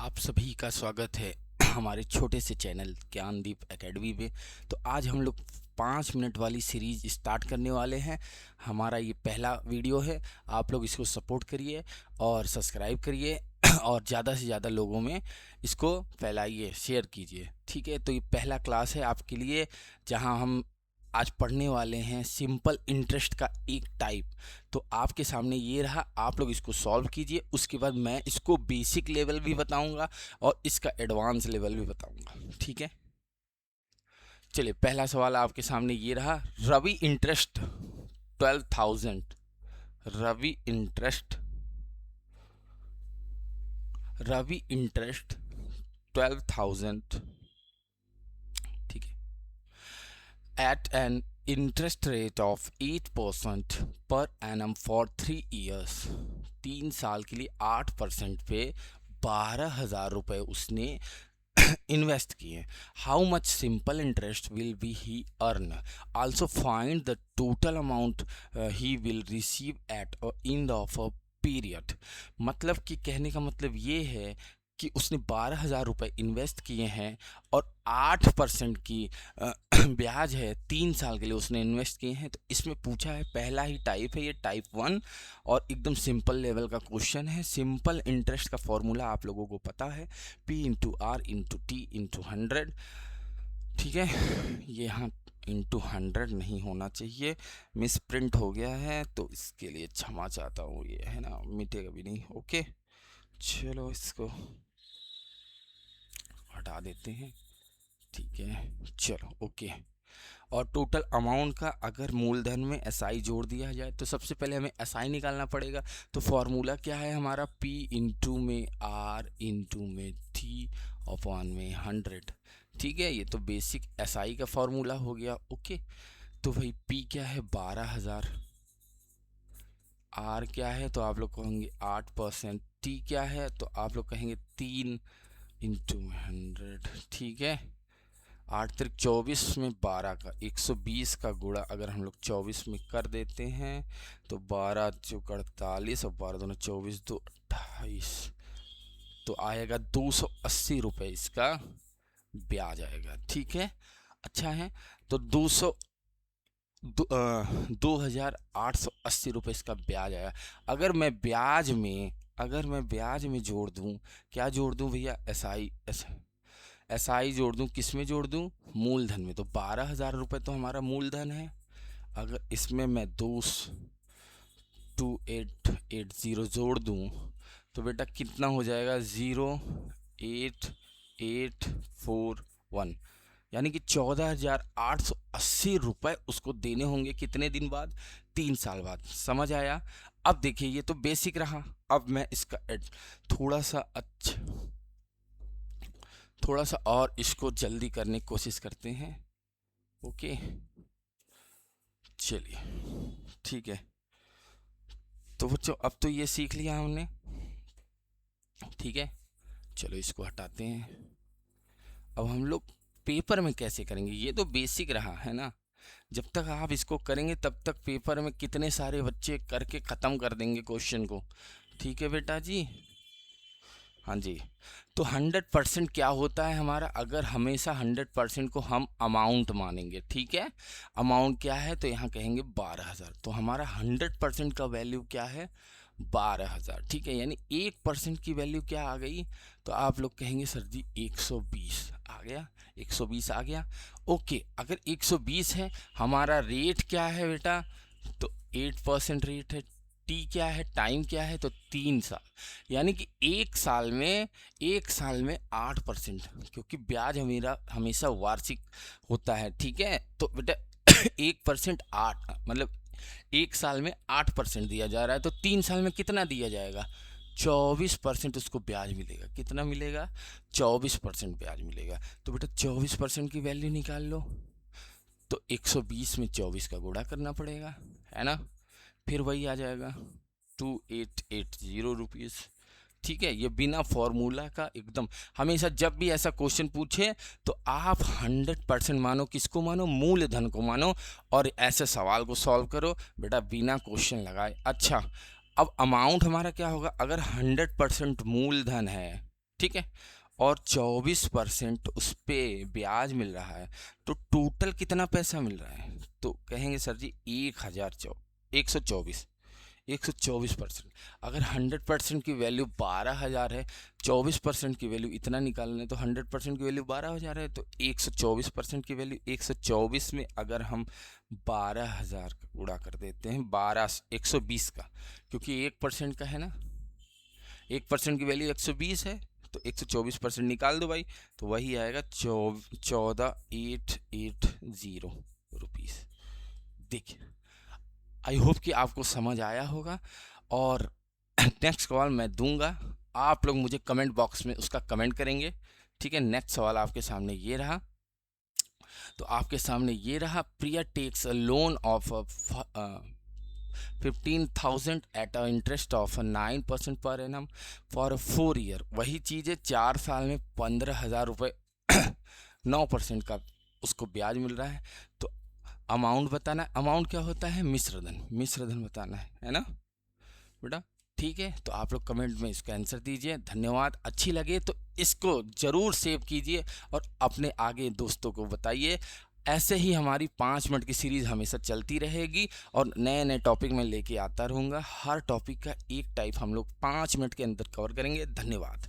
आप सभी का स्वागत है हमारे छोटे से चैनल ज्ञानदीप एकेडमी में। तो आज हम लोग 5 मिनट वाली सीरीज स्टार्ट करने वाले हैं। हमारा ये पहला वीडियो है। आप लोग इसको सपोर्ट करिए और सब्सक्राइब करिए और ज़्यादा से ज़्यादा लोगों में इसको फैलाइए, शेयर कीजिए। ठीक है, तो ये पहला क्लास है आपके लिए, जहां हम आज पढ़ने वाले हैं सिंपल इंटरेस्ट का एक टाइप। तो आपके सामने ये रहा, आप लोग इसको सॉल्व कीजिए। उसके बाद मैं इसको बेसिक लेवल भी बताऊंगा और इसका एडवांस लेवल भी बताऊंगा। ठीक है, चलिए पहला सवाल आपके सामने ये रहा। Ravi interest 12,000। Ravi interest Ravi interest 12,000। ठीक है, at an interest rate of 8% पर एनम फॉर 3 ईयर्स। 3 साल के लिए 8% पे 12,000 रुपये उसने इन्वेस्ट किए। How much simple interest will be he earn, also find the total amount he will receive at end of a period. मतलब कि कहने का मतलब ये है कि उसने 12,000 रुपये इन्वेस्ट किए हैं और 8% की ब्याज है। 3 साल के लिए उसने इन्वेस्ट किए हैं। तो इसमें पूछा है, पहला ही टाइप है ये, टाइप 1, और एकदम सिंपल लेवल का क्वेश्चन है। सिंपल इंटरेस्ट का फॉर्मूला आप लोगों को पता है, P/R/T/100। ठीक है, ये यहाँ ×100 नहीं होना चाहिए, मिस प्रिंट हो गया है, तो इसके लिए क्षमा चाहता हूँ। ये है ना, मिटेगा भी नहीं। ओके, चलो इसको हटा देते हैं। ठीक है, चलो ओके। और टोटल अमाउंट का अगर मूलधन में एसआई जोड़ दिया जाए तो सबसे पहले हमें एसआई निकालना पड़ेगा। तो फॉर्मूला क्या है हमारा, P इंटू में R इंटू में T अपॉन में 100। ठीक है, ये तो बेसिक एसआई का फॉर्मूला हो गया। ओके, तो भाई P क्या है 12,000, R क्या है तो आप लोग कहेंगे 8%, T क्या है तो आप लोग कहेंगे 3 इंटू 100। ठीक है, 8×3 = 24 में 12 का 120 का गुणा अगर हम लोग 24 में कर देते हैं तो 12×4 = 48 और 12×2 = 24, 2 28, तो आएगा 280 रुपये इसका ब्याज आएगा। ठीक है, अच्छा है। तो 2,880 रुपये इसका ब्याज आया। अगर मैं ब्याज में जोड़ दूं, क्या जोड़ दूं भैया, एसआई जोड़ दूं, किस में जोड़ दूं, मूलधन में। तो 12,000 रुपये तो हमारा मूलधन है। अगर इसमें मैं 2880 जोड़ दूं तो बेटा कितना हो जाएगा, 08841, यानी कि 14,880 रुपये उसको देने होंगे। कितने दिन बाद, 3 साल बाद। समझ आया। अब देखिए, ये तो बेसिक रहा। अब मैं इसका थोड़ा सा और इसको जल्दी करने की कोशिश करते हैं। ओके, चलिए ठीक है। तो बच्चों अब तो ये सीख लिया हमने। ठीक है, चलो इसको हटाते हैं। अब हम लोग पेपर में कैसे करेंगे, ये तो बेसिक रहा है ना। जब तक आप इसको करेंगे तब तक पेपर में कितने सारे बच्चे करके ख़त्म कर देंगे क्वेश्चन को। ठीक है बेटा जी, हाँ जी। तो 100% क्या होता है हमारा, अगर हमेशा 100% को हम अमाउंट मानेंगे। ठीक है, अमाउंट क्या है तो यहाँ कहेंगे 12,000, तो हमारा 100% का वैल्यू क्या है, 12,000। ठीक है, यानी 1% की वैल्यू क्या आ गई, तो आप लोग कहेंगे सर जी 120 आ गया, 120 आ गया। ओके, अगर 120 है, हमारा रेट क्या है बेटा, तो 8% रेट है। टी क्या है, टाइम क्या है, तो 3 साल, यानी कि एक साल में 8%, क्योंकि ब्याज हमेशा वार्षिक होता है। ठीक है, तो बेटा 1% 8, मतलब 1 साल में 8% दिया जा रहा है, तो 3 साल में कितना दिया जाएगा, 24% उसको ब्याज मिलेगा। कितना मिलेगा, 24% ब्याज मिलेगा। तो बेटा 24% की वैल्यू निकाल लो, तो 120 में 24 का गुणा करना पड़ेगा, है ना, फिर वही आ जाएगा 2,880 रुपीज़। ठीक है, ये बिना फॉर्मूला का एकदम। हमेशा जब भी ऐसा क्वेश्चन पूछे तो आप 100% मानो, किसको मानो, मूलधन को मानो, और ऐसे सवाल को सॉल्व करो बेटा बिना क्वेश्चन लगाए। अच्छा, अब अमाउंट हमारा क्या होगा, अगर 100% मूलधन है ठीक है, और 24% उस पे ब्याज मिल रहा है, तो टोटल कितना पैसा मिल रहा है? तो कहेंगे सर जी 124%। अगर 100% की वैल्यू 12,000 है, 24% की वैल्यू इतना निकालना है, तो 100% की वैल्यू 12,000 है, तो 124% की वैल्यू 124 में अगर हम 12,000 का गुणा कर देते हैं 120 का, क्योंकि 1% का है ना, 1% की वैल्यू 120 है, तो 124% निकाल दो भाई, तो वही आएगा 14,880 रुपीज़। देखिए, आई होप कि आपको समझ आया होगा, और नेक्स्ट सवाल मैं दूंगा, आप लोग मुझे कमेंट बॉक्स में उसका कमेंट करेंगे। ठीक है, नेक्स्ट सवाल आपके सामने ये रहा, तो आपके सामने ये रहा, Priya takes a loan of 15,000 at a interest of 9% per annum for 4 year. वही चीज़ है, 4 साल में 15,000 रुपये 9% का उसको ब्याज मिल रहा है। तो अमाउंट बताना है। अमाउंट क्या होता है? मिश्रधन बताना है ना बेटा? ठीक है, तो आप लोग कमेंट में इसका आंसर दीजिए। धन्यवाद। अच्छी लगे तो इसको ज़रूर सेव कीजिए और अपने आगे दोस्तों को बताइए। ऐसे ही हमारी 5 मिनट की सीरीज़ हमेशा चलती रहेगी और नए नए टॉपिक में लेके आता रहूँगा। हर टॉपिक का एक टाइप हम लोग 5 मिनट के अंदर कवर करेंगे। धन्यवाद।